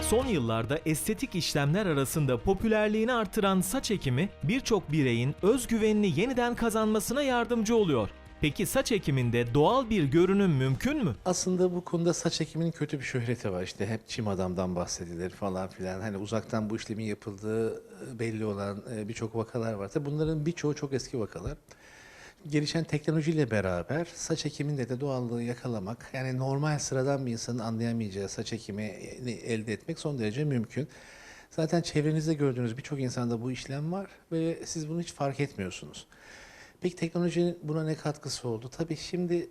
Son yıllarda estetik işlemler arasında popülerliğini artıran saç ekimi birçok bireyin özgüvenini yeniden kazanmasına yardımcı oluyor. Peki saç ekiminde doğal bir görünüm mümkün mü? Aslında bu konuda saç ekiminin kötü bir şöhreti var. İşte hep çim adamdan bahsedilir falan filan. Hani uzaktan bu işlemin yapıldığı belli olan birçok vakalar var. Tabii bunların birçoğu çok eski vakalar. Gelişen teknolojiyle beraber saç ekiminde de doğallığı yakalamak, yani normal sıradan bir insanın anlayamayacağı saç ekimini elde etmek son derece mümkün. Zaten çevrenizde gördüğünüz birçok insanda bu işlem var ve siz bunu hiç fark etmiyorsunuz. Peki teknolojinin buna ne katkısı oldu? Tabii şimdi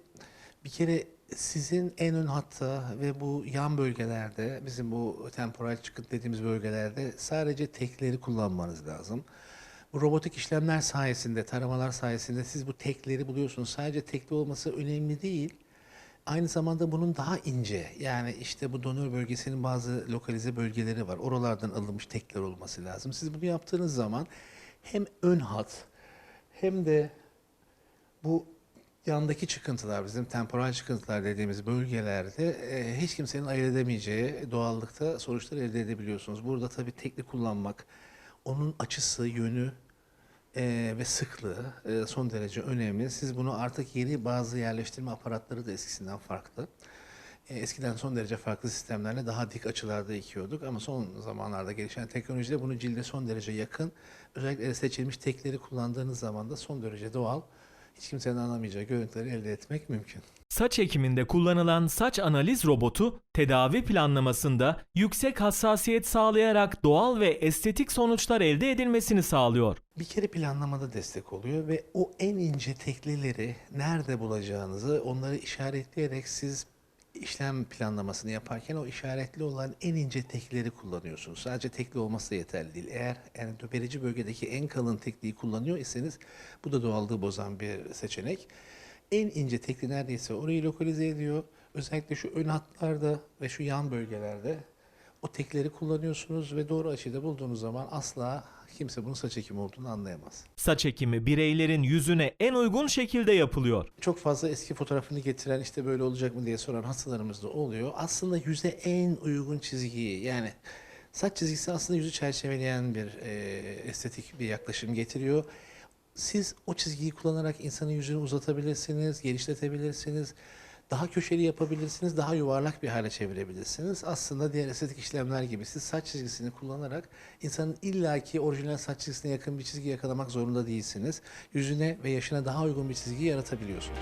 bir kere sizin en ön hatta ve bu yan bölgelerde, bizim bu temporal çıkınt dediğimiz bölgelerde sadece tekleri kullanmanız lazım. Bu robotik işlemler sayesinde, taramalar sayesinde siz bu tekleri buluyorsunuz. Sadece tekli olması önemli değil. Aynı zamanda bunun daha ince, yani işte bu donör bölgesinin bazı lokalize bölgeleri var. Oralardan alınmış tekler olması lazım. Siz bunu yaptığınız zaman hem ön hat hem de bu yandaki çıkıntılar, bizim temporal çıkıntılar dediğimiz bölgelerde hiç kimsenin ayırt edemeyeceği doğallıkta sonuçlar elde edebiliyorsunuz. Burada tabii tekli kullanmak, onun açısı, yönü ve sıklığı son derece önemli. Siz bunu artık yeni bazı yerleştirme aparatları da eskisinden farklı. Eskiden son derece farklı sistemlerle daha dik açılarda ekiyorduk ama son zamanlarda gelişen teknolojide bunu cilde son derece yakın, özellikle seçilmiş tekleri kullandığınız zaman da son derece doğal, hiç kimsenin anlamayacağı görüntüleri elde etmek mümkün. Saç ekiminde kullanılan saç analiz robotu, tedavi planlamasında yüksek hassasiyet sağlayarak doğal ve estetik sonuçlar elde edilmesini sağlıyor. Bir kere planlamada destek oluyor ve o en ince teklileri nerede bulacağınızı onları işaretleyerek siz işlem planlamasını yaparken o işaretli olan en ince teklileri kullanıyorsunuz. Sadece tekli olması da yeterli değil. Eğer yani döberici bölgedeki en kalın tekliği kullanıyor iseniz bu da doğallığı bozan bir seçenek. En ince tekli neredeyse orayı lokalize ediyor. Özellikle şu ön hatlarda ve şu yan bölgelerde o tekleri kullanıyorsunuz ve doğru açıyı da bulduğunuz zaman asla kimse bunun saç ekimi olduğunu anlayamaz. Saç ekimi bireylerin yüzüne en uygun şekilde yapılıyor. Çok fazla eski fotoğrafını getiren, işte böyle olacak mı diye soran hastalarımız da oluyor. Aslında yüze en uygun çizgiyi, yani saç çizgisi aslında yüzü çerçeveleyen bir estetik bir yaklaşım getiriyor. Siz o çizgiyi kullanarak insanın yüzünü uzatabilirsiniz, genişletebilirsiniz, daha köşeli yapabilirsiniz, daha yuvarlak bir hale çevirebilirsiniz. Aslında diğer estetik işlemler gibi siz saç çizgisini kullanarak insanın illaki orijinal saç çizgisine yakın bir çizgi yakalamak zorunda değilsiniz. Yüzüne ve yaşına daha uygun bir çizgi yaratabiliyorsunuz.